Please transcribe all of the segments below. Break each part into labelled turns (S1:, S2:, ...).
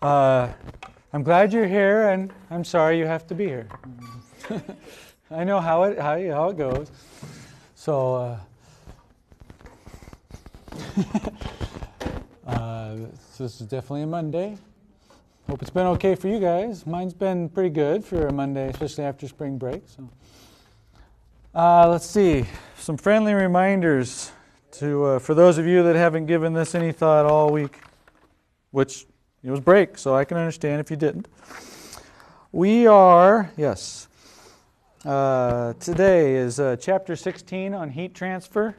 S1: I'm glad you're here, and I'm sorry you have to be here. I know how it goes. So, this is definitely a Monday. Hope it's been okay for you guys. Mine's been pretty good for a Monday, especially after spring break. So, let's see. Some friendly reminders to for those of you that haven't given this any thought all week, which it was break, so I can understand if you didn't. We are, yes, today is chapter 16 on heat transfer,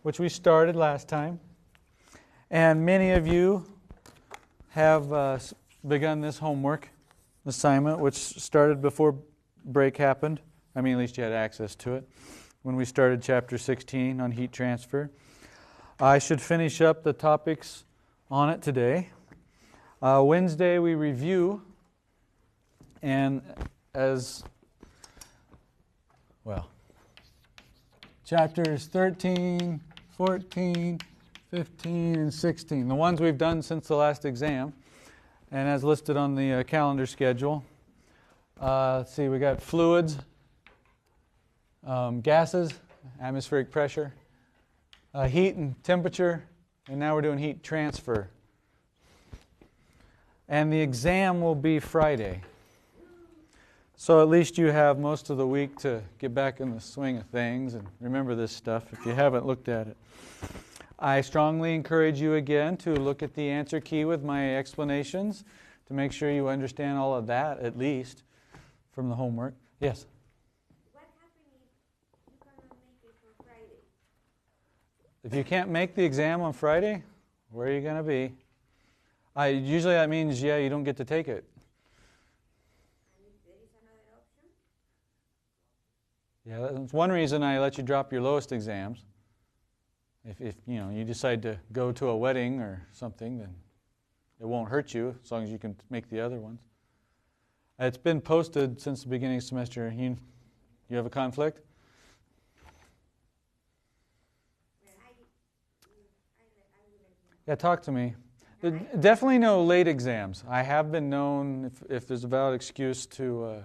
S1: which we started last time. And many of you have begun this homework assignment, which started before break happened. I mean, at least you had access to it when we started chapter 16 on heat transfer. I should finish up the topics on it today. Wednesday we review, and as well, chapters 13, 14, 15, and 16, the ones we've done since the last exam, and as listed on the calendar schedule. Let's see, we got fluids, gases, atmospheric pressure, heat and temperature, and now we're doing heat transfer. And the exam will be Friday. So at least you have most of the week to get back in the swing of things and remember this stuff if you haven't looked at it. I strongly encourage you again to look at the answer key with my explanations to make sure you understand all of that at least from the homework. Yes?
S2: What happens if you cannot make it for Friday?
S1: If you can't make the exam on Friday, where are you going to be? Usually that means, you don't get to take it.
S2: And if there is another option?
S1: Yeah, that's one reason I let you drop your lowest exams. If you decide to go to a wedding or something, then it won't hurt you as long as you can make the other ones. It's been posted since the beginning of the semester. You have a conflict?
S2: Well, I will
S1: Yeah, talk to me. Definitely no late exams. I have been known, if there's a valid excuse to,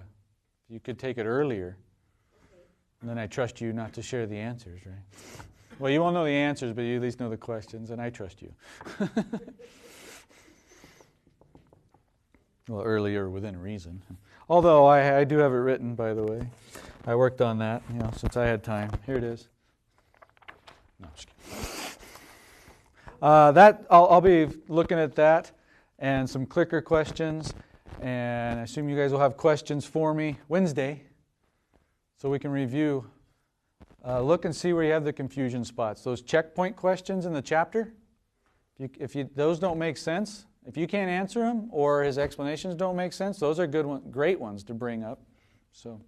S1: you could take it earlier.
S2: Okay.
S1: And then I trust you not to share the answers, right? Well, you won't know the answers, but you at least know the questions, and I trust you. Well, earlier within reason. Although I do have it written, by the way. I worked on that, since I had time. Here it is. No, I'm just kidding. I'll be looking at that and some clicker questions, and I assume you guys will have questions for me Wednesday, so we can review. Look and see where you have the confusion spots. Those checkpoint questions in the chapter, if those don't make sense, if you can't answer them or his explanations don't make sense, those are great ones to bring up. So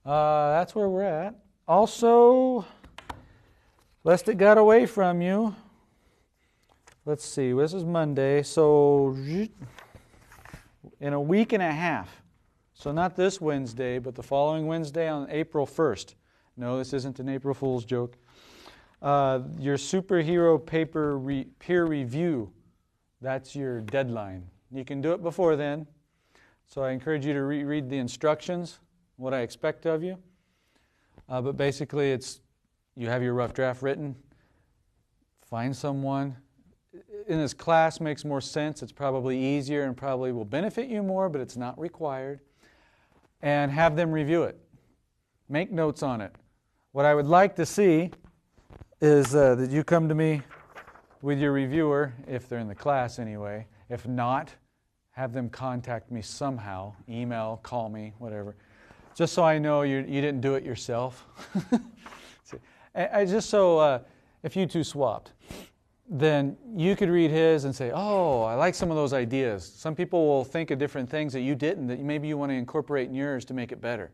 S1: that's where we're at. Also, lest it got away from you, let's see, this is Monday, so in a week and a half, so not this Wednesday, but the following Wednesday on April 1st. No, this isn't an April Fool's joke. Your superhero paper peer review, that's your deadline. You can do it before then, so I encourage you to read the instructions, what I expect of you. But basically it's, you have your rough draft written, find someone. In this class makes more sense, it's probably easier and probably will benefit you more, but it's not required. And have them review it. Make notes on it. What I would like to see is that you come to me with your reviewer, if they're in the class anyway. If not, have them contact me somehow, email, call me, whatever, just so I know you didn't do it yourself. If you two swapped, then you could read his and say, oh, I like some of those ideas. Some people will think of different things that you didn't, that maybe you want to incorporate in yours to make it better.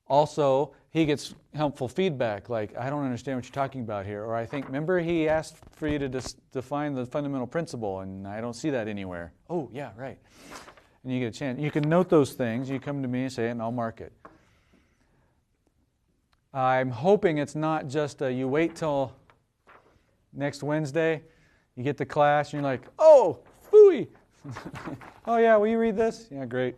S1: Also, he gets helpful feedback, like, I don't understand what you're talking about here. Or I think, remember he asked for you to define the fundamental principle, and I don't see that anywhere. Oh, yeah, right. And you get a chance. You can note those things. You come to me and say it, and I'll mark it. I'm hoping it's not just you wait till next Wednesday, You get to class and you're like, oh, phooey. Oh yeah, will you read this? Yeah, great.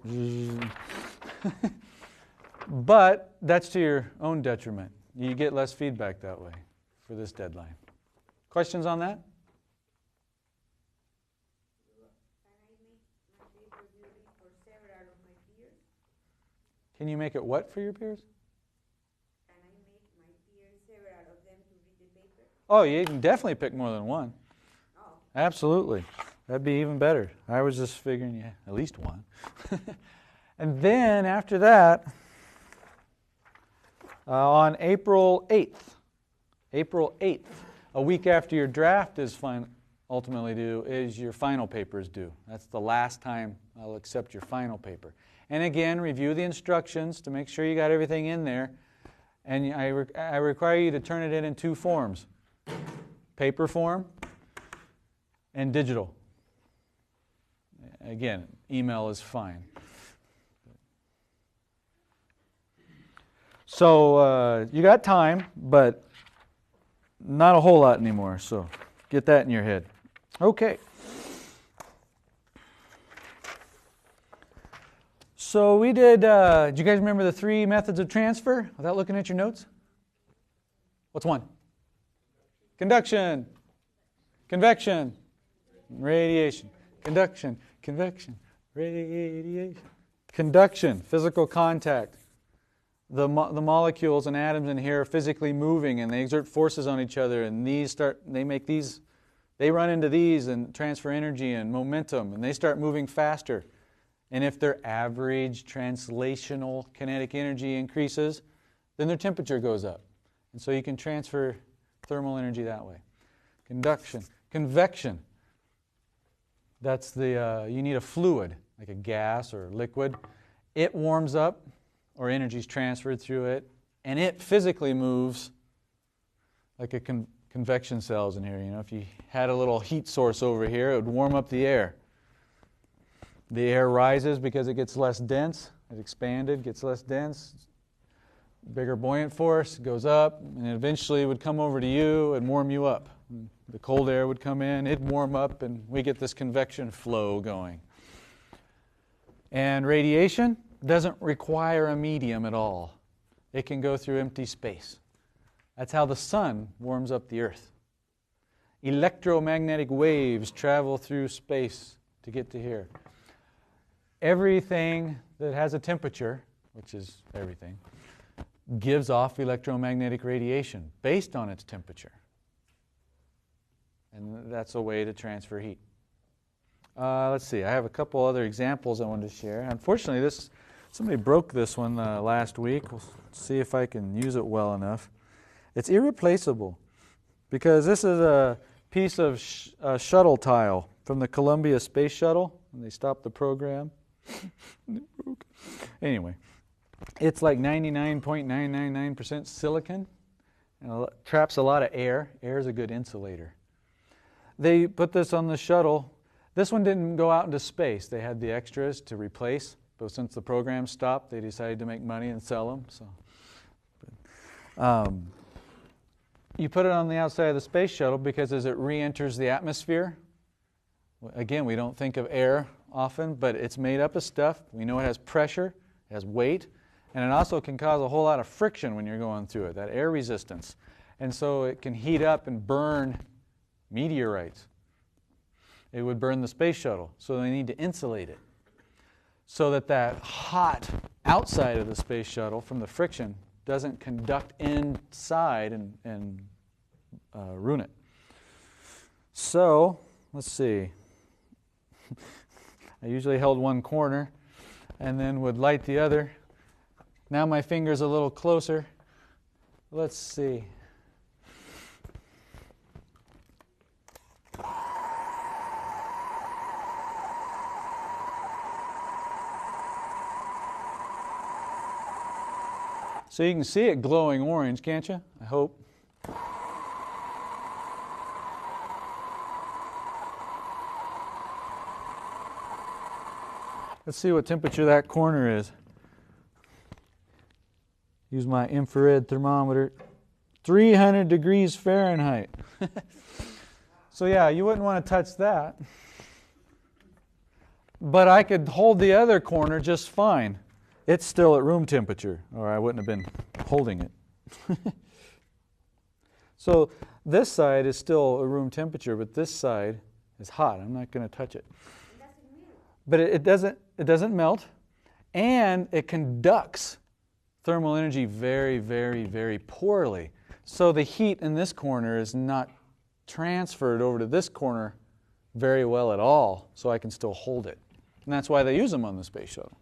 S1: But that's to your own detriment. You get less feedback that way for this deadline. Questions on that? Can you make it what for your peers?
S2: Can I make my peers, several of them, to read the paper?
S1: Oh, you can definitely pick more than one.
S2: Oh.
S1: Absolutely. That'd be even better. I was just figuring, yeah, at least one. And then after that, on April 8th, a week after your draft is ultimately due, is your final paper is due. That's the last time I'll accept your final paper. And again, review the instructions to make sure you got everything in there. And I require you to turn it in two forms, paper form and digital. Again, email is fine. So you got time, but not a whole lot anymore, so get that in your head. Okay. So we did you guys remember the 3 methods of transfer without looking at your notes? What's one? Conduction, convection, radiation. Conduction, convection, radiation. Conduction, physical contact. The molecules and atoms in here are physically moving and they exert forces on each other, and they run into these and transfer energy and momentum, and they start moving faster. And if their average translational kinetic energy increases, then their temperature goes up. And so you can transfer thermal energy that way. Conduction. Convection. That's you need a fluid, like a gas or liquid. It warms up, or energy is transferred through it, and it physically moves like a convection cells in here. You know, if you had a little heat source over here, it would warm up the air. The air rises because it gets less dense. It expanded, gets less dense. Bigger buoyant force goes up, and eventually it would come over to you and warm you up. The cold air would come in, it'd warm up, and we get this convection flow going. And radiation doesn't require a medium at all. It can go through empty space. That's how the sun warms up the earth. Electromagnetic waves travel through space to get to here. Everything that has a temperature, which is everything, gives off electromagnetic radiation based on its temperature. And that's a way to transfer heat. Let's see, I have a couple other examples I wanted to share. Unfortunately, somebody broke this one last week. We'll see if I can use it well enough. It's irreplaceable because this is a piece of shuttle tile from the Columbia Space Shuttle when they stopped the program. Anyway, it's like 99.999% silicon and traps a lot of air. Air is a good insulator. They put this on the shuttle. This one didn't go out into space. They had the extras to replace, but since the program stopped, they decided to make money and sell them. So, you put it on the outside of the space shuttle because as it re-enters the atmosphere, again, we don't think of air often, but it's made up of stuff. We know it has pressure, it has weight, and it also can cause a whole lot of friction when you're going through it, that air resistance. And so it can heat up and burn meteorites. It would burn the space shuttle, so they need to insulate it so that hot outside of the space shuttle from the friction doesn't conduct inside and ruin it. So, let's see. I usually held one corner and then would light the other. Now my finger's a little closer. Let's see. So you can see it glowing orange, can't you? I hope. Let's see what temperature that corner is. Use my infrared thermometer. 300 degrees Fahrenheit. So yeah, you wouldn't want to touch that. But I could hold the other corner just fine. It's still at room temperature, or I wouldn't have been holding it. So this side is still at room temperature, but this side is hot. I'm not going to touch it. But it doesn't melt, and it conducts thermal energy very, very, very poorly. So the heat in this corner is not transferred over to this corner very well at all, so I can still hold it. And that's why they use them on the space shuttle.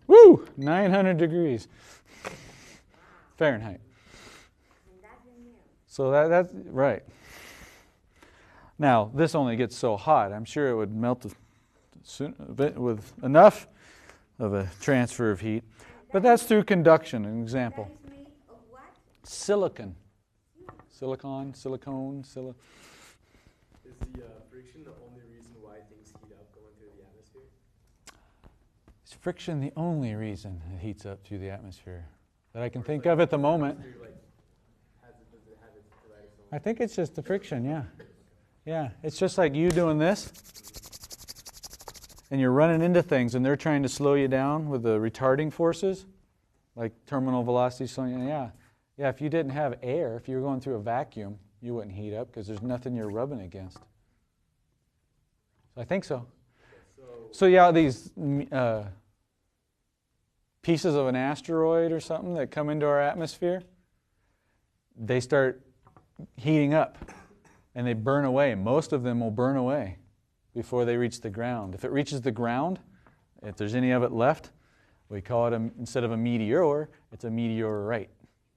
S1: Woo! 900 degrees Fahrenheit. So that's right. Now, this only gets so hot. I'm sure it would melt soon, with enough of a transfer of heat. But that's through conduction, an example.
S2: That is made of what?
S1: Silicon. Silicon.
S3: Is the friction the only reason why things heat up going through the atmosphere?
S1: Is friction the only reason it heats up through the atmosphere that I can think of at the moment? I think it's just the friction, yeah. Yeah, it's just like you doing this, and you're running into things, and they're trying to slow you down with the retarding forces, like terminal velocity slowing you down. Yeah, if you didn't have air, if you were going through a vacuum, you wouldn't heat up because there's nothing you're rubbing against. So I think so. So yeah, these pieces of an asteroid or something that come into our atmosphere, they start heating up and they burn away. Most of them will burn away before they reach the ground. If it reaches the ground, if there's any of it left, we call it, instead of a meteor, it's a meteorite,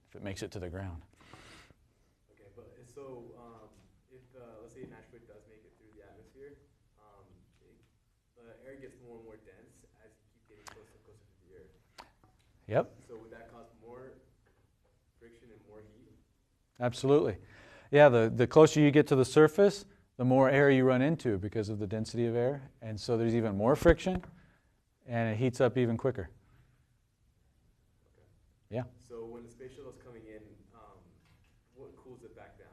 S1: if it makes it to the ground.
S3: Okay, but so if, let's say an asteroid does make it through the atmosphere, the air gets more and more dense as you keep getting closer and closer to the Earth.
S1: Yep.
S3: So would that cause more friction and more heat?
S1: Absolutely. Yeah, the closer you get to the surface, the more air you run into because of the density of air. And so there's even more friction, and it heats up even quicker.
S3: Okay.
S1: Yeah.
S3: So when the space shuttle is coming in, what cools it back down?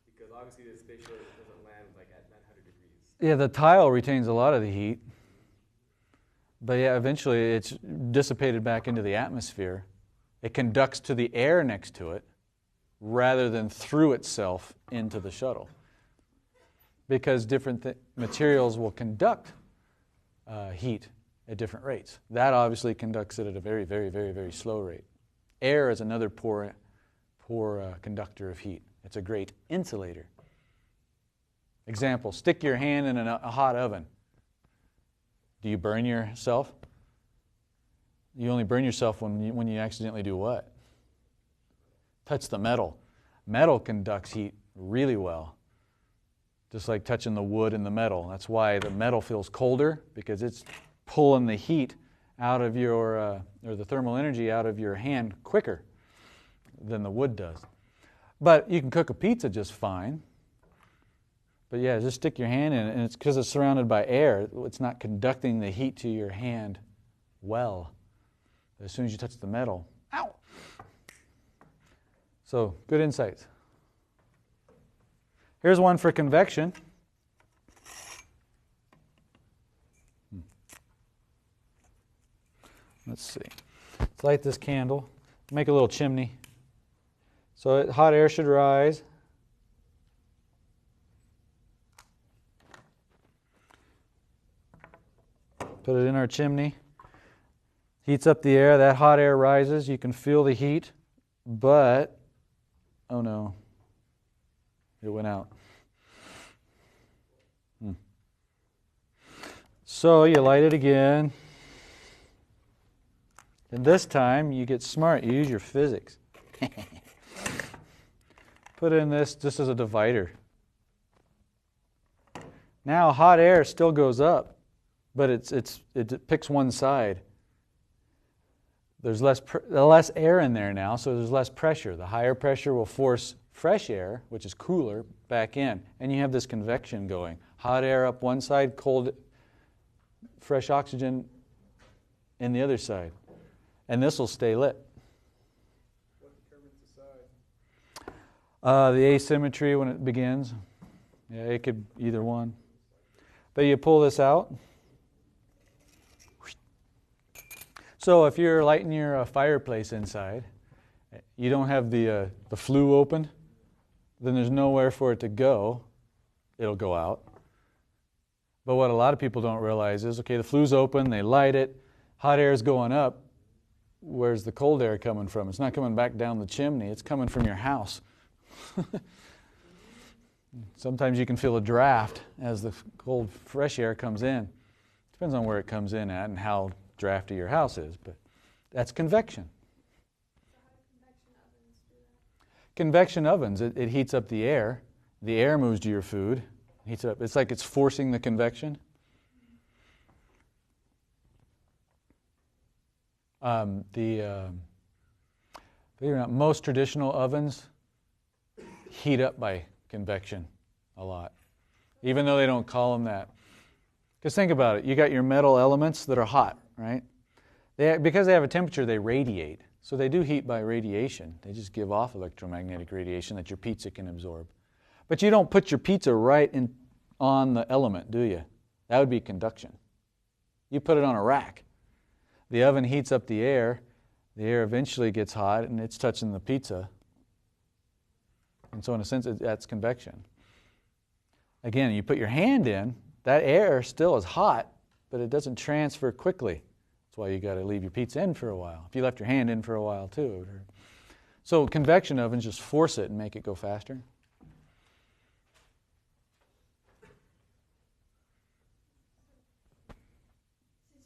S3: Because obviously the space shuttle doesn't land like at 900 degrees.
S1: Yeah, the tile retains a lot of the heat. But yeah, eventually it's dissipated back into the atmosphere. It conducts to the air next to it rather than through itself into the shuttle. Because different materials will conduct heat at different rates. That obviously conducts it at a very, very, very, very slow rate. Air is another poor conductor of heat. It's a great insulator. Example, stick your hand in a hot oven. Do you burn yourself? You only burn yourself when you accidentally do what? Touch the metal. Metal conducts heat really well, just like touching the wood and the metal. That's why the metal feels colder, because it's pulling the heat out of your, or the thermal energy out of your hand quicker than the wood does. But you can cook a pizza just fine. But yeah, just stick your hand in it, and it's because it's surrounded by air. It's not conducting the heat to your hand well. As soon as you touch the metal, ow! So, good insights. Here's one for convection. Let's see. Let's light this candle. Make a little chimney. So hot air should rise. Put it in our chimney. Heats up the air. That hot air rises. You can feel the heat, but oh no, it went out. So you light it again. And this time you get smart. You use your physics. Put in this just as a divider. Now hot air still goes up, but it picks one side. There's less air in there now, so there's less pressure. The higher pressure will force fresh air, which is cooler, back in. And you have this convection going. Hot air up one side, cold, fresh oxygen in the other side. And this will stay lit.
S3: What determines the size?
S1: The asymmetry when it begins. Yeah, it could either one. But you pull this out. So if you're lighting your fireplace inside, you don't have the flue open, then there's nowhere for it to go. It'll go out. But what a lot of people don't realize is, okay, the flue's open, they light it, hot air is going up. Where's the cold air coming from? It's not coming back down the chimney, it's coming from your house. Sometimes you can feel a draft as the cold, fresh air comes in. Depends on where it comes in at and how drafty your house is, but that's convection.
S4: So how do convection ovens do that?
S1: Convection ovens, it heats up the air. The air moves to your food, heats it up. It's like it's forcing the convection. Believe it or not, most traditional ovens heat up by convection a lot, even though they don't call them that. Because think about it, you got your metal elements that are hot, right? Because they have a temperature, they radiate. So they do heat by radiation. They just give off electromagnetic radiation that your pizza can absorb. But you don't put your pizza right on the element, do you? That would be conduction. You put it on a rack. The oven heats up the air eventually gets hot and it's touching the pizza. And so in a sense, that's convection. Again, you put your hand in, that air still is hot, but it doesn't transfer quickly. That's why you got to leave your pizza in for a while. If you left your hand in for a while too, it would hurt. So convection ovens just force it and make it go faster.
S4: Did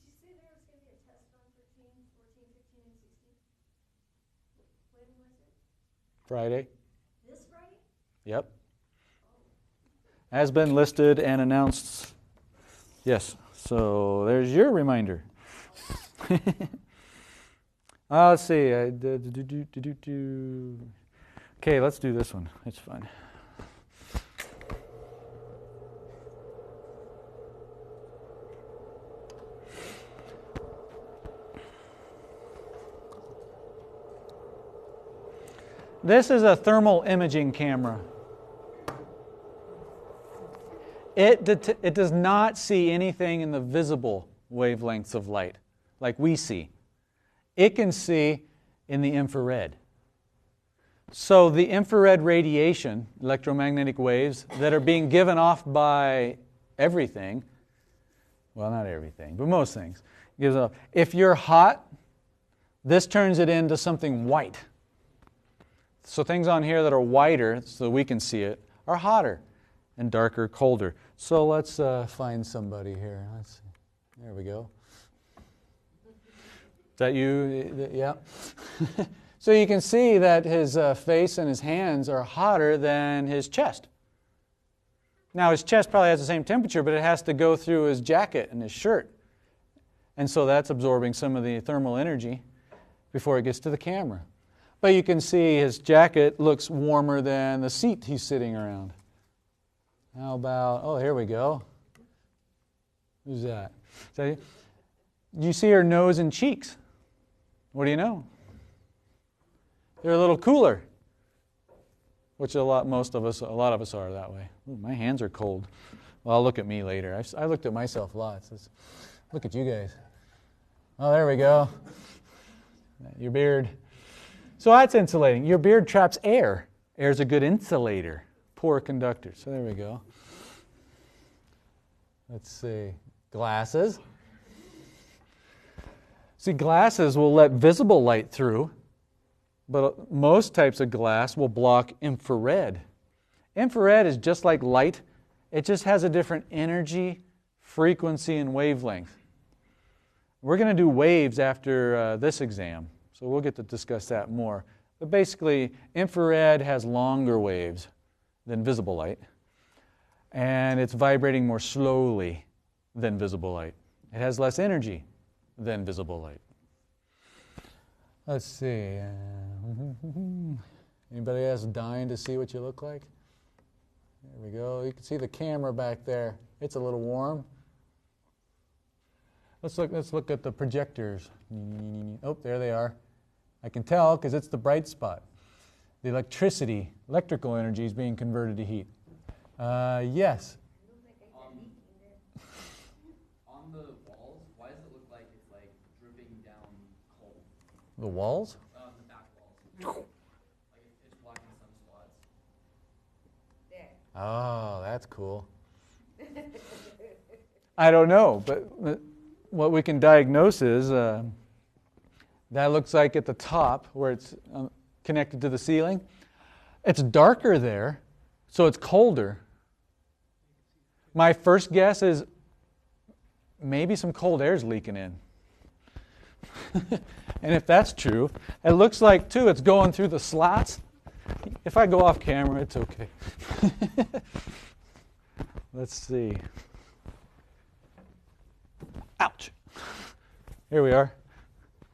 S4: you say there was going to be a test on 13, 14, 15, and 16? When was it?
S1: Friday.
S4: This Friday?
S1: Yep. Has been listed and announced. Yes. So there's your reminder. Let's see. Okay, let's do this one. It's fun. This is a thermal imaging camera. It does not see anything in the visible wavelengths of light, like we see. It can see in the infrared. So the infrared radiation, electromagnetic waves, that are being given off by everything, well, not everything, but most things, gives off. If you're hot, this turns it into something white. So things on here that are whiter, so we can see it, are hotter and darker, colder. So let's find somebody here. Let's see. There we go. Is that you? Yeah. So you can see that his face and his hands are hotter than his chest. Now his chest probably has the same temperature, but it has to go through his jacket and his shirt. And so that's absorbing some of the thermal energy before it gets to the camera. But you can see his jacket looks warmer than the seat he's sitting around. How about, oh, here we go. Who's that? Do you see her nose and cheeks? What do you know? They're a little cooler, which a lot of us are that way. Ooh, my hands are cold. Well, I'll look at me later. I looked at myself lots. Look at you guys. Oh, there we go. Your beard. So that's insulating. Your beard traps air. Air's a good insulator, poor conductor. So there we go. Let's see. Glasses. See, glasses will let visible light through, but most types of glass will block infrared. Infrared is just like light. It just has a different energy, frequency, and wavelength. We're going to do waves after this exam, so we'll get to discuss that more. But basically, infrared has longer waves than visible light, and it's vibrating more slowly than visible light. It has less energy than visible light. Let's see.
S5: Anybody else dying to see what you look like? There we go. You can see the camera back there. It's a little warm. Let's look at the projectors. Oh, there they are. I can tell because it's the bright spot. The electrical energy is being converted to heat. Yes.
S6: On the walls, why does it look like it's like dripping down coal?
S5: The walls?
S6: The back walls. Like it's blocking some spots.
S2: There.
S5: Oh, that's cool. I don't know, but what we can diagnose is that looks like at the top where it's connected to the ceiling. It's darker there, so it's colder. My first guess is maybe some cold air is leaking in. And if that's true, it looks like, too, it's going through the slots. If I go off camera, it's okay. Let's see. Ouch. Here we are.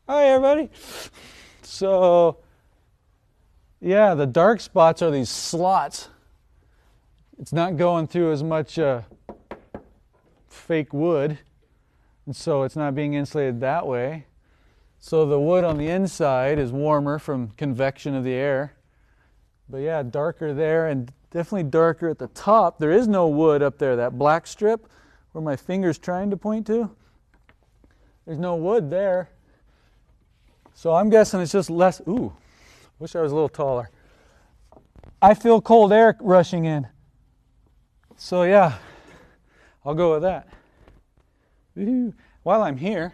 S5: Hi, everybody. So, yeah, the dark spots are these slots. It's not going through as much fake wood, and so it's not being insulated that way. So the wood on the inside is warmer from convection of the air. But yeah, darker there and definitely darker at the top. There is no wood up there, that black strip where my finger's trying to point to. There's no wood there. So I'm guessing it's just less. Ooh, wish I was a little taller. I feel cold air rushing in. So yeah, I'll go with that. Woo-hoo. While I'm here,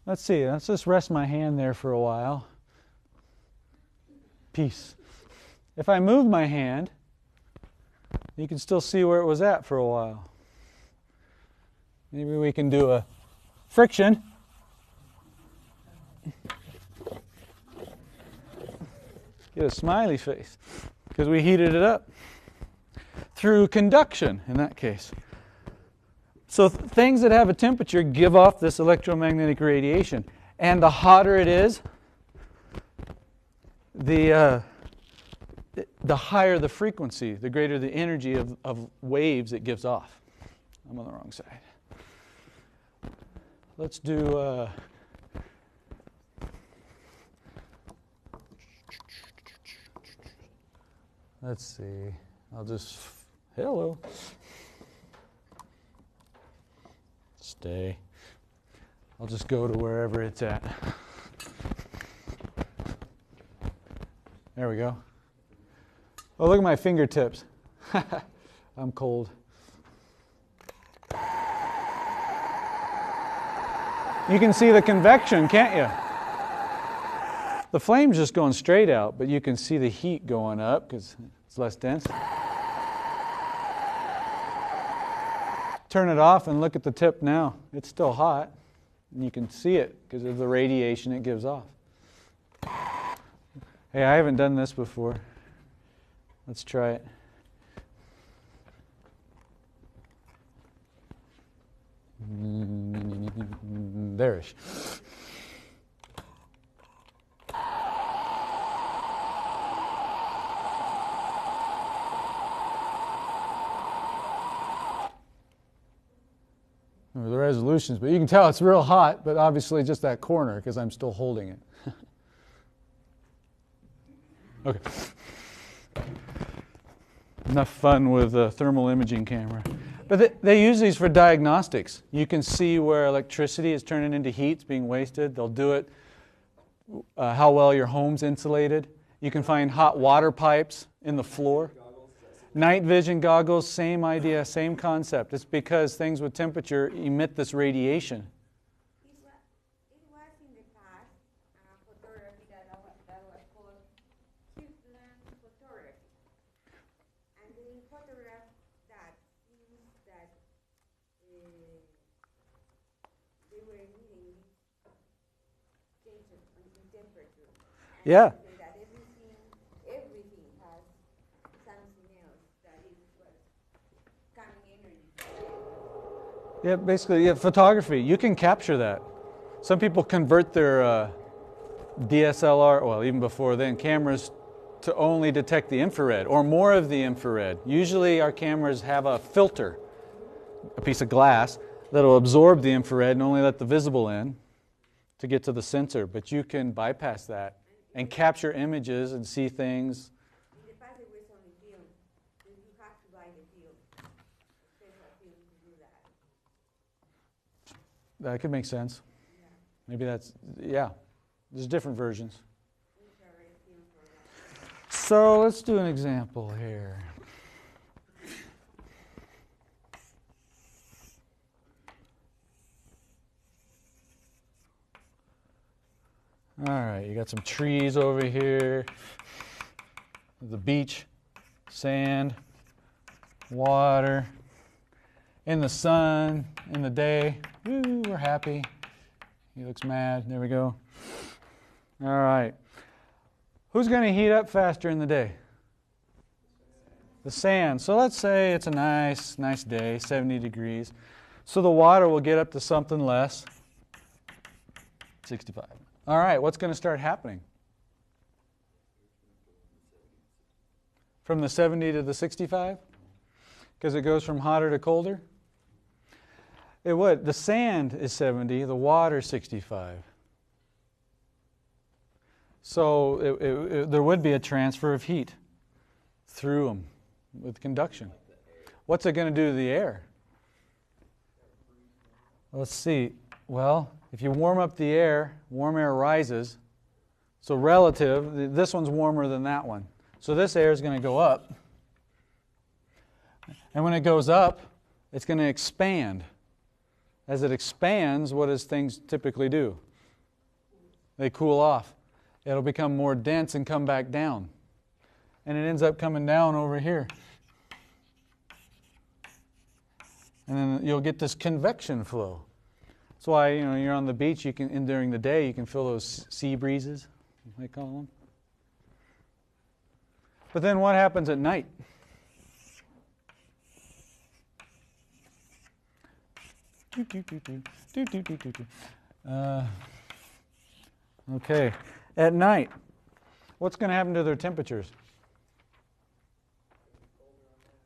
S5: let's see, let's just rest my hand there for a while. Peace. If I move my hand, you can still see where it was at for a while. Maybe we can do a friction. Get a smiley face, because we heated it up through conduction in that case. So things that have a temperature give off this electromagnetic radiation, and the hotter it is, the higher the frequency, the greater the energy of waves it gives off. I'm on the wrong side. Let's do let's see. I'll just hello. Stay. I'll just go to wherever it's at. There we go. Oh, look at my fingertips. I'm cold. You can see the convection, can't you? The flame's just going straight out, but you can see the heat going up because it's less dense. Turn it off and look at the tip now. It's still hot, and you can see it because of the radiation it gives off. Hey, I haven't done this before. Let's try it. There-ish. The resolutions, but you can tell it's real hot, but obviously just that corner because I'm still holding it. Okay. Enough fun with a thermal imaging camera. But they use these for diagnostics. You can see where electricity is turning into heat, it's being wasted. They'll do it, how well your home's insulated. You can find hot water pipes in the floor. Night vision goggles, same idea, same concept. It's because things with temperature emit this radiation.
S2: It was in the past photography that was called Kirkland photography. And they photographed that things that they were reading changes in temperature. And
S5: Yeah.
S2: they say that everything has something else that is coming energy.
S5: Yeah, basically, yeah, photography. You can capture that. Some people convert their DSLR, well, even before then, cameras to only detect the infrared or more of the infrared. Usually our cameras have a filter, a piece of glass, that will absorb the infrared and only let the visible in to get to the sensor. But you can bypass that and capture images and see things.
S2: In the past, it was only film, so you have to buy the film, special film to do that.
S5: That could make sense. Maybe that's, yeah, there's different versions.
S2: Infrared film for that.
S5: So let's do an example here. All right, you got some trees over here, the beach, sand, water, in the sun, in the day. Woo, we're happy. He looks mad. There we go. All right. Who's going to heat up faster in the day? The sand. So let's say it's a nice day, 70 degrees. So the water will get up to something less, 65. All right, what's going to start happening? From the 70 to the 65? Because it goes from hotter to colder? It would. The sand is 70, the water is 65. So there would be a transfer of heat through them with conduction. What's it going to do to the air? Let's see. Well, if you warm up the air, warm air rises. So relative, this one's warmer than that one. So this air is going to go up. And when it goes up, it's going to expand. As it expands, what does things typically do? They cool off. It'll become more dense and come back down. And it ends up coming down over here. And then you'll get this convection flow. That's why, you're on the beach, and during the day, you can feel those sea breezes, they call them. But then what happens at night? Okay, at night, what's going to happen to their temperatures?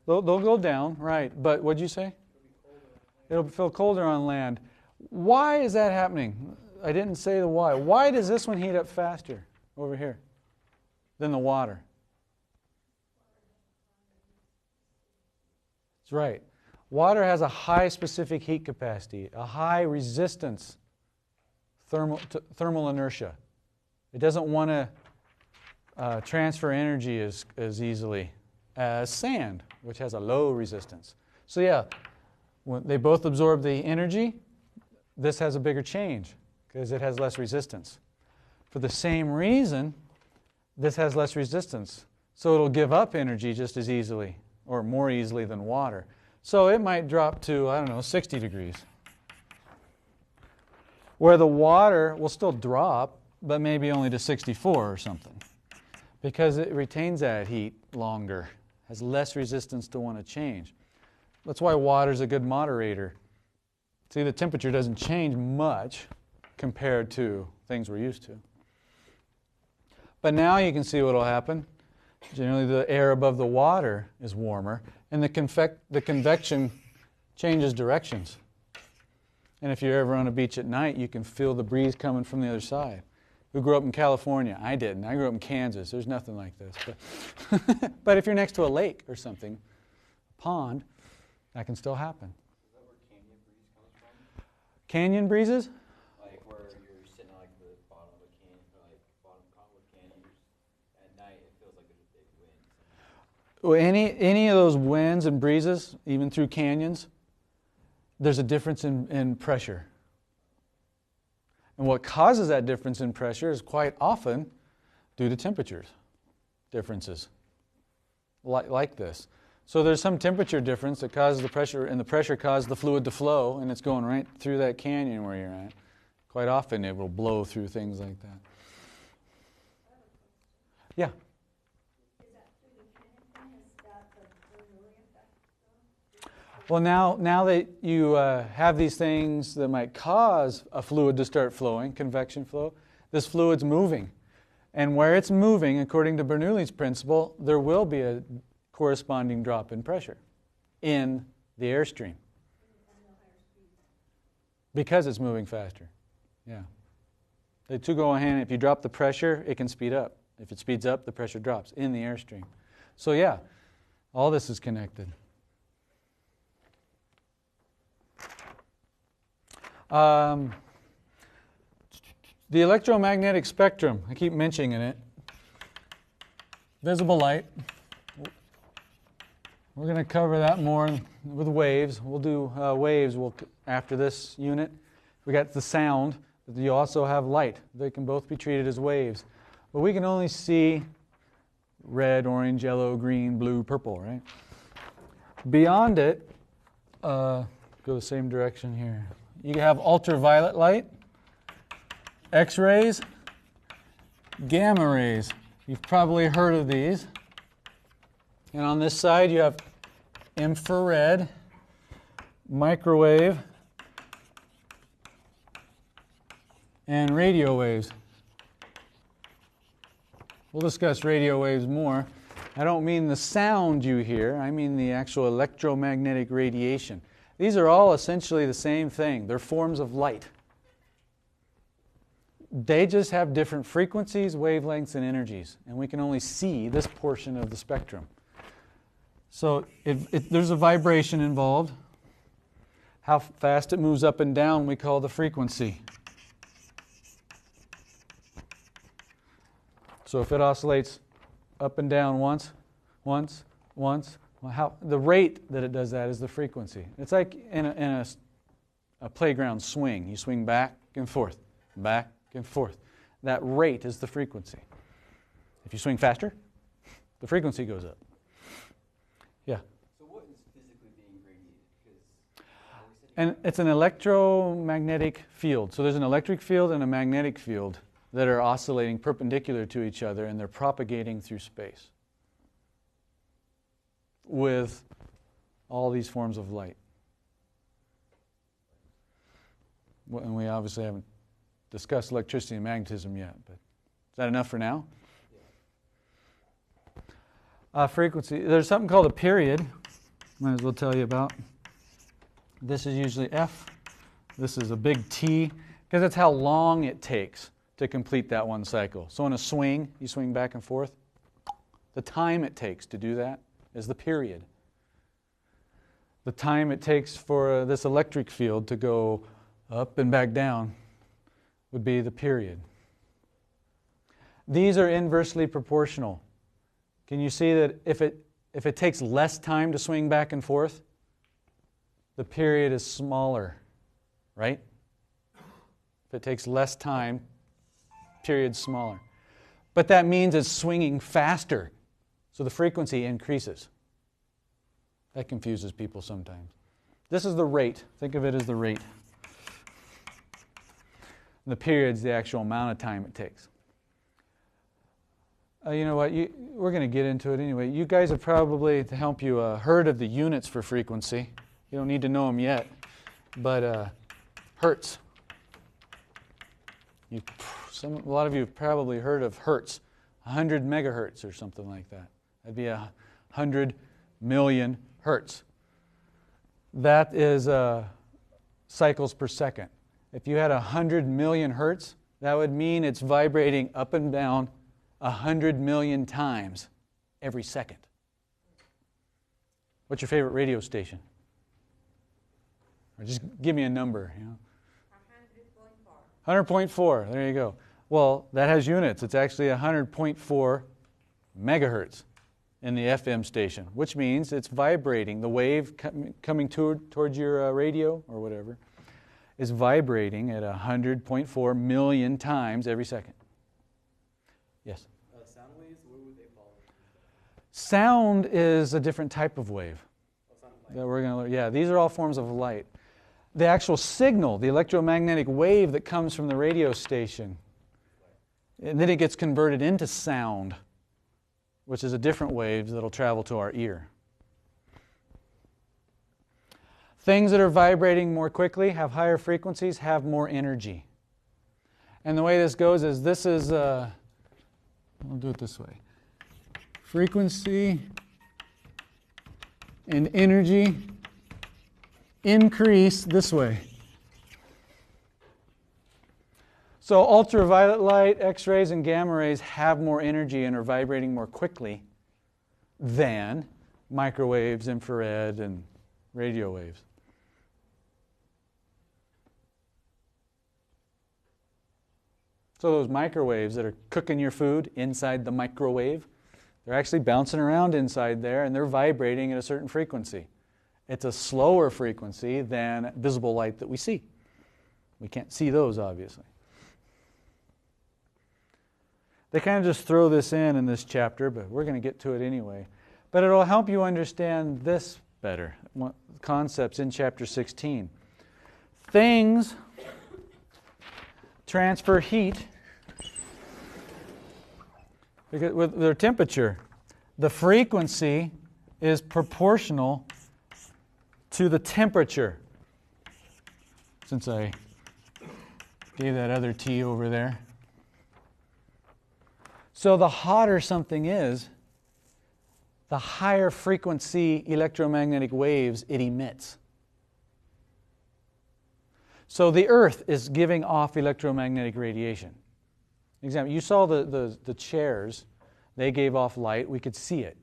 S5: They'll go down, right, but what'd you say? It'll feel colder on land. Why is that happening? I didn't say the why. Why does this one heat up faster over here than the water? That's right. Water has a high specific heat capacity, a high resistance, thermal inertia. It doesn't want to transfer energy as easily as sand, which has a low resistance. So yeah, when they both absorb the energy, this has a bigger change because it has less resistance. For the same reason, this has less resistance. So it'll give up energy just as easily or more easily than water. So it might drop to, 60 degrees. Where the water will still drop, but maybe only to 64 or something. Because it retains that heat longer, has less resistance to want to change. That's why water is a good moderator. See, the temperature doesn't change much compared to things we're used to. But now you can see what will happen. Generally, the air above the water is warmer, and the convection changes directions. And if you're ever on a beach at night, you can feel the breeze coming from the other side. Who grew up in California? I didn't. I grew up in Kansas. There's nothing like this. But, but if you're next to a lake or something, a pond, that can still happen.
S6: Is that where canyon breeze comes from?
S5: Canyon breezes?
S6: Like where you're sitting on like the bottom of a canyon, or like bottom of a canyon, at night it feels like there's a big wind.
S5: Well, any of those winds and breezes, even through canyons, there's a difference in pressure. And what causes that difference in pressure is quite often due to temperatures differences, like this. So there's some temperature difference that causes the pressure, and the pressure causes the fluid to flow, and it's going right through that canyon where you're at. Quite often it will blow through things like that. Yeah?
S4: Is that through the canyon thing? Is that the Bernoulli effect?
S5: Well, now that you have these things that might cause a fluid to start flowing, convection flow, this fluid's moving. And where it's moving, according to Bernoulli's principle, there will be a corresponding drop in pressure in the airstream. Because it's moving faster. Yeah. The two go hand. If you drop the pressure, it can speed up. If it speeds up, the pressure drops in the airstream. So yeah, all this is connected. The electromagnetic spectrum, I keep mentioning it. Visible light. We're going to cover that more with waves. We'll do waves after this unit. We got the sound, but you also have light. They can both be treated as waves. But we can only see red, orange, yellow, green, blue, purple, right? Beyond it, go the same direction here. You have ultraviolet light, X-rays, gamma rays. You've probably heard of these. And on this side you have infrared, microwave, and radio waves. We'll discuss radio waves more. I don't mean the sound you hear, I mean the actual electromagnetic radiation. These are all essentially the same thing. They're forms of light. They just have different frequencies, wavelengths, and energies. And we can only see this portion of the spectrum. So if there's a vibration involved, how fast it moves up and down we call the frequency. So if it oscillates up and down once, well, the rate that it does that is the frequency. It's like in a playground swing. You swing back and forth, back and forth. That rate is the frequency. If you swing faster, the frequency goes up. Yeah.
S6: So what is physically being radiated?
S5: And it's an electromagnetic field. So there's an electric field and a magnetic field that are oscillating perpendicular to each other, and they're propagating through space with all these forms of light. And we obviously haven't discussed electricity and magnetism yet, but is that enough for now? Frequency. There's something called a period. Might as well tell you about. This is usually F. This is a big T, because that's how long it takes to complete that one cycle. So in a swing, you swing back and forth. The time it takes to do that is the period. The time it takes for this electric field to go up and back down would be the period. These are inversely proportional. Can you see that if it takes less time to swing back and forth, the period is smaller, right? If it takes less time, period's smaller. But that means it's swinging faster, so the frequency increases. That confuses people sometimes. This is the rate. Think of it as the rate. And the period's the actual amount of time it takes. You know what? We're going to get into it anyway. You guys have probably, to help you, heard of the units for frequency. You don't need to know them yet. But hertz. A lot of you have probably heard of hertz. 100 megahertz or something like that. That'd be 100 million hertz. That is cycles per second. If you had 100 million hertz, that would mean it's vibrating up and down 100 million times every second. What's your favorite radio station? Or just give me a number. 100.4. There you go. Well, that has units. It's actually 100.4 megahertz in the FM station, which means it's vibrating. The wave coming towards your radio or whatever is vibrating at 100.4 million times every second. Yes?
S3: Sound waves, where would they fall into?
S5: Sound is a different type of wave.
S3: That
S5: we're going to learn. Yeah, these are all forms of light. The actual signal, the electromagnetic wave that comes from the radio station, and then it gets converted into sound, which is a different wave that will travel to our ear. Things that are vibrating more quickly, have higher frequencies, have more energy. And the way this goes is this is I'll do it this way. Frequency and energy increase this way. So ultraviolet light, X-rays, and gamma rays have more energy and are vibrating more quickly than microwaves, infrared, and radio waves. So those microwaves that are cooking your food inside the microwave, they're actually bouncing around inside there and they're vibrating at a certain frequency. It's a slower frequency than visible light that we see. We can't see those, obviously. They kind of just throw this in this chapter, but we're going to get to it anyway. But it'll help you understand this better, concepts in chapter 16. Things transfer heat because with their temperature. The frequency is proportional to the temperature. Since I gave that other T over there. So the hotter something is, the higher frequency electromagnetic waves it emits. So the Earth is giving off electromagnetic radiation. Example, you saw the chairs. They gave off light. We could see it.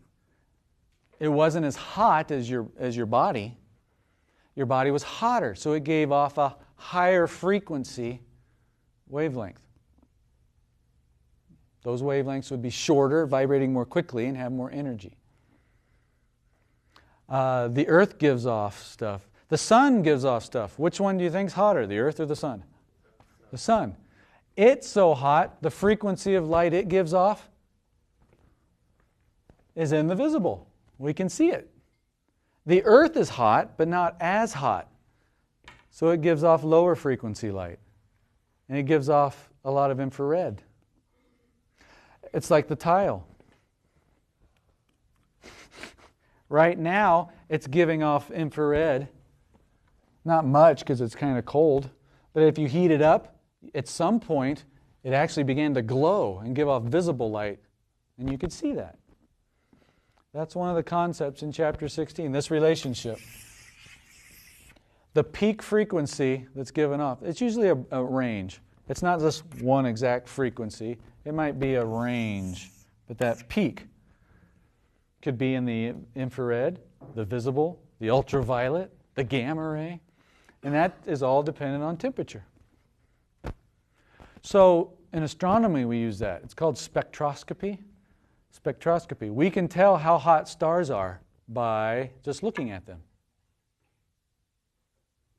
S5: It wasn't as hot as your body. Your body was hotter, so it gave off a higher frequency wavelength. Those wavelengths would be shorter, vibrating more quickly, and have more energy. The Earth gives off stuff. The sun gives off stuff. Which one do you think is hotter, the Earth or the sun? The sun. It's so hot, the frequency of light it gives off is in the visible. We can see it. The Earth is hot, but not as hot. So it gives off lower frequency light. And it gives off a lot of infrared. It's like the tile. Right now, it's giving off infrared. Not much because it's kind of cold. But if you heat it up, at some point, it actually began to glow and give off visible light. And you could see that. That's one of the concepts in chapter 16, this relationship. The peak frequency that's given off, it's usually a range. It's not just one exact frequency. It might be a range. But that peak could be in the infrared, the visible, the ultraviolet, the gamma ray. And that is all dependent on temperature. So in astronomy we use that. It's called spectroscopy. Spectroscopy. We can tell how hot stars are by just looking at them.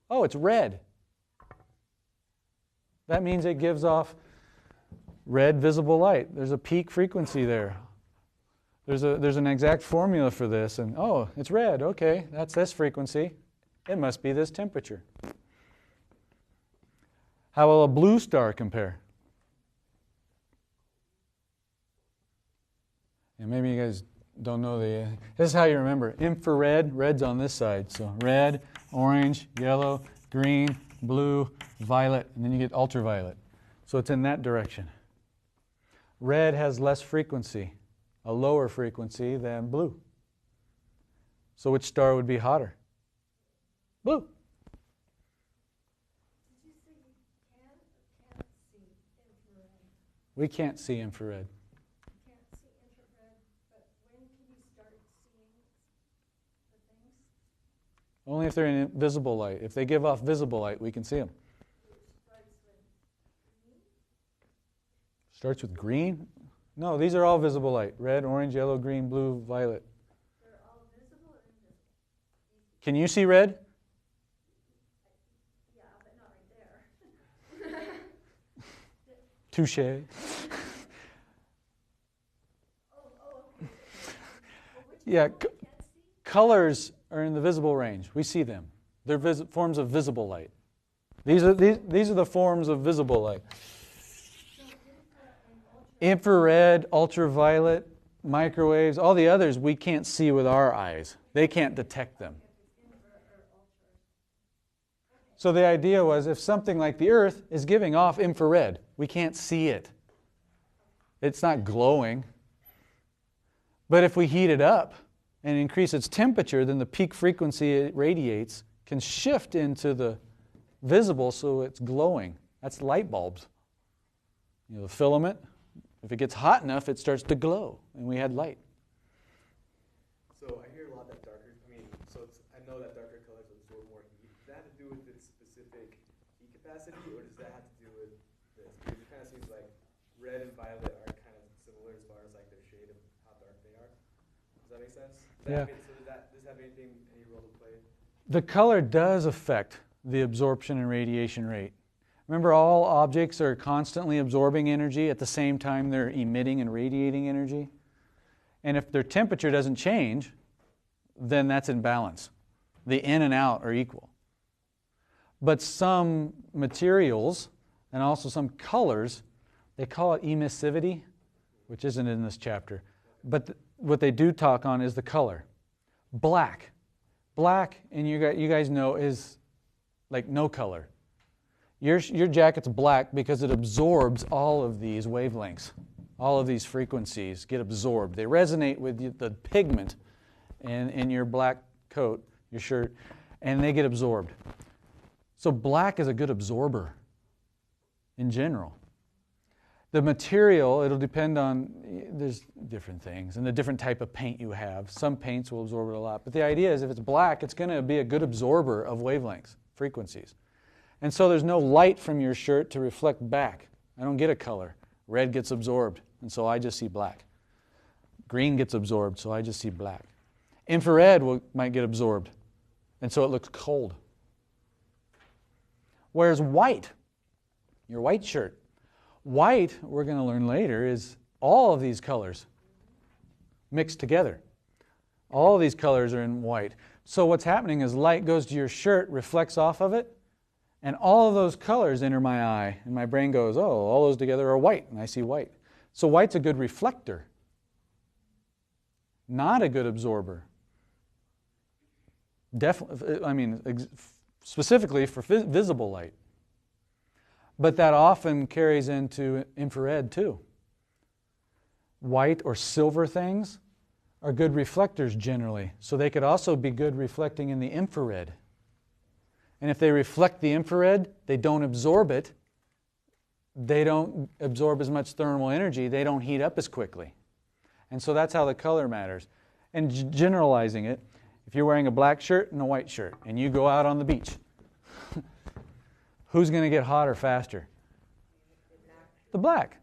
S5: Oh, it's red. That means it gives off red visible light. There's a peak frequency there. There's an exact formula for this, and oh, it's red. Okay, that's this frequency. It must be this temperature. How will a blue star compare? And maybe you guys don't know this is how you remember. Infrared, red's on this side. So red, orange, yellow, green, blue, violet, and then you get ultraviolet. So it's in that direction. Red has less frequency, a lower frequency than blue. So which star would be hotter? Blue.
S4: Did you say you can or can't see infrared?
S5: We can't see infrared.
S4: You can't see infrared, but when can you start seeing the things?
S5: Only if they're in visible light. If they give off visible light, we can see them. Starts with green? No, these are all visible light. Red, orange, yellow, green, blue, violet.
S4: They're all visible or invisible?
S5: Can you see red?
S4: Yeah, but not right there.
S5: Touche.
S4: Okay.
S5: Yeah,
S4: Can't see?
S5: colors are in the visible range. We see them. They're forms of visible light. These are the forms of visible light. Infrared, ultraviolet, microwaves, all the others we can't see with our eyes. They can't detect them. So the idea was if something like the Earth is giving off infrared, we can't see it. It's not glowing. But if we heat it up and increase its temperature, then the peak frequency it radiates can shift into the visible so it's glowing. That's light bulbs. You know, the filament, if it gets hot enough, it starts to glow, and we had light.
S3: So I hear a lot that darker, I know that darker colors absorb more heat. Does that have to do with its specific heat capacity, or does that have to do with this? Because it kind of seems like red and violet are kind of similar as far as like their shade of how dark they are. Does that make sense?
S5: Yeah.
S3: So does that have any role to play?
S5: The color does affect the absorption and radiation rate. Remember, all objects are constantly absorbing energy at the same time they're emitting and radiating energy. And if their temperature doesn't change, then that's in balance. The in and out are equal. But some materials and also some colors, they call it emissivity, which isn't in this chapter. But what they do talk on is the color. Black. Black, and you guys know, is like no color. Your jacket's black because it absorbs all of these wavelengths. All of these frequencies get absorbed. They resonate with the pigment in your black coat, your shirt, and they get absorbed. So black is a good absorber in general. The material, it'll depend on, there's different things, and the different type of paint you have. Some paints will absorb it a lot. But the idea is if it's black, it's going to be a good absorber of wavelengths, frequencies. And so there's no light from your shirt to reflect back. I don't get a color. Red gets absorbed, and so I just see black. Green gets absorbed, so I just see black. Infrared might get absorbed, and so it looks cold. Whereas white, your white shirt, white, we're going to learn later, is all of these colors mixed together. All of these colors are in white. So what's happening is light goes to your shirt, reflects off of it, and all of those colors enter my eye, and my brain goes, oh, all those together are white, and I see white. So white's a good reflector, not a good absorber. Definitely, specifically for visible light. But that often carries into infrared too. White or silver things are good reflectors generally, so they could also be good reflecting in the infrared. And if they reflect the infrared, they don't absorb it. They don't absorb as much thermal energy. They don't heat up as quickly. And so that's how the color matters. And generalizing it, if you're wearing a black shirt and a white shirt, and you go out on the beach, who's going to get hotter faster? The black.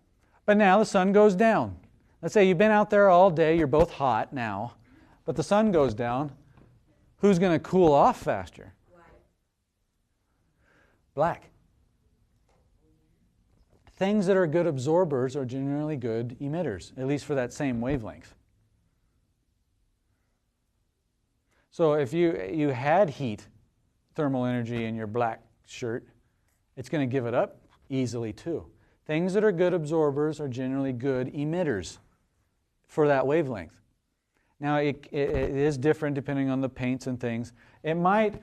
S5: But now the sun goes down. Let's say you've been out there all day, you're both hot now, but the sun goes down. Who's going to cool off faster? Black. Things that are good absorbers are generally good emitters, at least for that same wavelength. So if you had heat, thermal energy in your black shirt, it's going to give it up easily too. Things that are good absorbers are generally good emitters for that wavelength. Now it is different depending on the paints and things. It might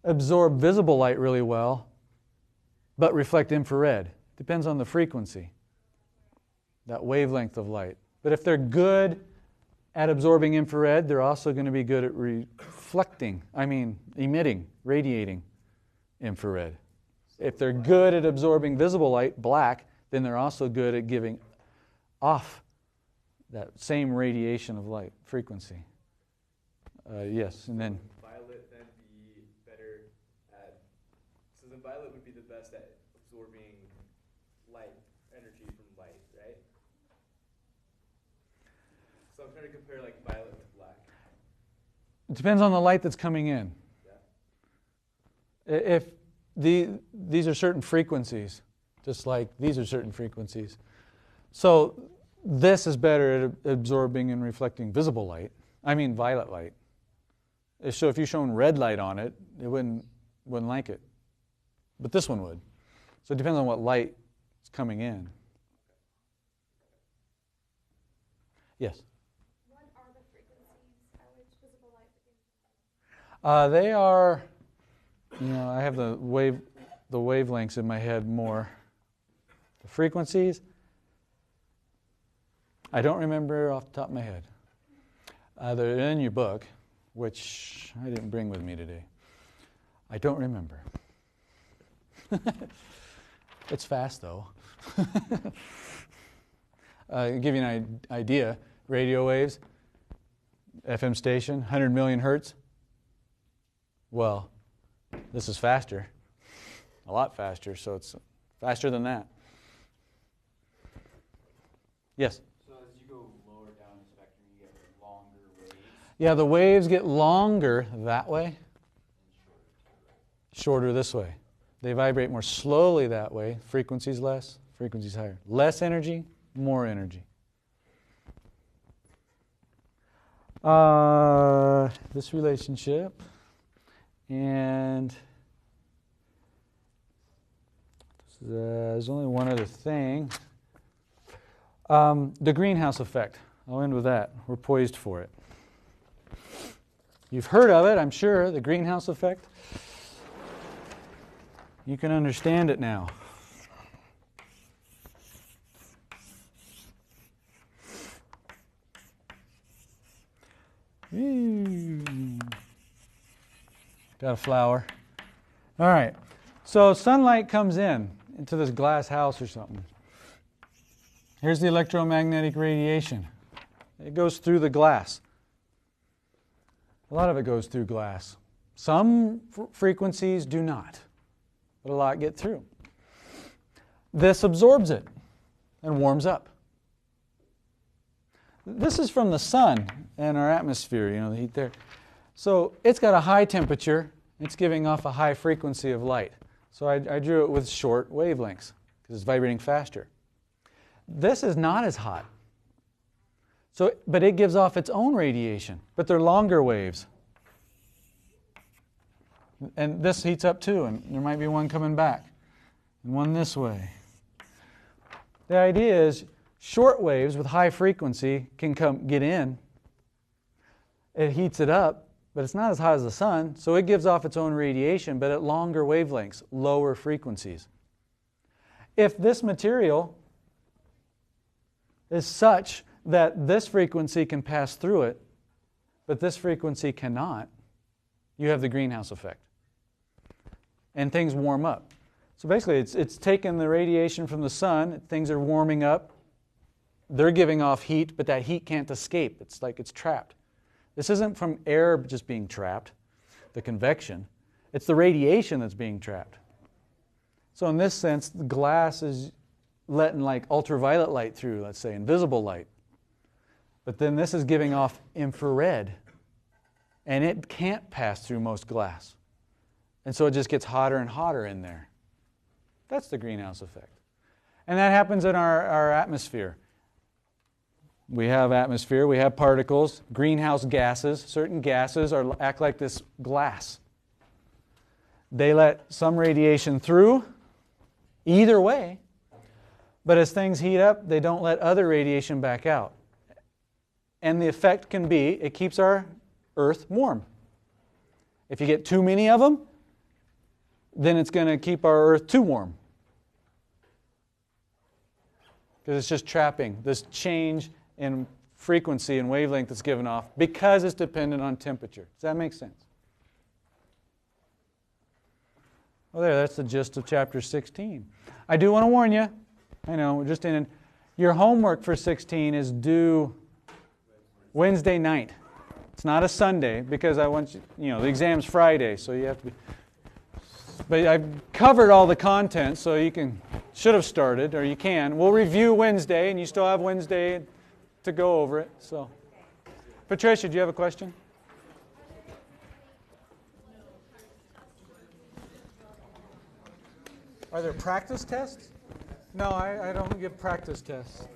S5: absorb visible light really well, but reflect infrared. Depends on the frequency, that wavelength of light. But if they're good at absorbing infrared, they're also going to be good at emitting, radiating infrared. If they're good at absorbing visible light, black, then they're also good at giving off that same radiation of light, frequency. Yes, and then
S3: Violet then be better at, so the violet would be the best at absorbing light, energy from light, right? So I'm trying to compare like violet with black.
S5: it depends on the light that's coming in.
S3: Yeah.
S5: If these are certain frequencies, just like these are certain frequencies. So this is better at absorbing and reflecting visible light. Violet light. So if you shone red light on it, it wouldn't like it. But this one would. So it depends on what light is coming in. Yes?
S4: What are the frequencies at which visible light begins?
S5: They are, I have the wavelengths in my head more. The frequencies, I don't remember off the top of my head. They're in your book, which I didn't bring with me today. I don't remember. It's fast, though. Give you an idea. Radio waves, FM station, 100 million hertz. Well, this is faster. A lot faster, so it's faster than that. Yes?
S6: So as you go lower down the spectrum, you get longer waves.
S5: Yeah, the waves get longer that way, shorter this way. They vibrate more slowly that way. Frequencies less, frequencies higher. Less energy, more energy. This relationship, and there's only one other thing. The greenhouse effect. I'll end with that. We're poised for it. You've heard of it, I'm sure, the greenhouse effect. You can understand it now. Got a flower. All right. So sunlight comes into this glass house or something. Here's the electromagnetic radiation. It goes through the glass. A lot of it goes through glass. Some frequencies do not, but a lot get through. This absorbs it and warms up. This is from the sun and our atmosphere, the heat there. So it's got a high temperature. It's giving off a high frequency of light. So I drew it with short wavelengths because it's vibrating faster. This is not as hot. But it gives off its own radiation, but they're longer waves. And this heats up too, and there might be one coming back, and one this way. The idea is short waves with high frequency can get in. It heats it up, but it's not as hot as the sun, so it gives off its own radiation, but at longer wavelengths, lower frequencies. If this material is such that this frequency can pass through it, but this frequency cannot, you have the greenhouse effect. And things warm up. So basically, it's taken the radiation from the sun, things are warming up, they're giving off heat, but that heat can't escape. It's like it's trapped. This isn't from air just being trapped, the convection. It's the radiation that's being trapped. So in this sense, the glass is letting like ultraviolet light through, let's say, invisible light. But then this is giving off infrared, and it can't pass through most glass. And so it just gets hotter and hotter in there. That's the greenhouse effect. And that happens in our atmosphere. We have atmosphere, we have particles, greenhouse gases. Certain gases act like this glass. They let some radiation through, either way, but as things heat up, they don't let other radiation back out. And the effect can be, it keeps our Earth warm. If you get too many of them, then it's going to keep our Earth too warm. Because it's just trapping this change in frequency and wavelength that's given off because it's dependent on temperature. Does that make sense? Well, that's the gist of chapter 16. I do want to warn you, I know, we're just in, your homework for 16 is due Wednesday night. It's not a Sunday because I want you, the exam's Friday, so you have to be. But I've covered all the content, so you should have started, or you can. We'll review Wednesday, and you still have Wednesday to go over it. So, Patricia, do you have a question? Are there practice tests? No, I don't give practice tests.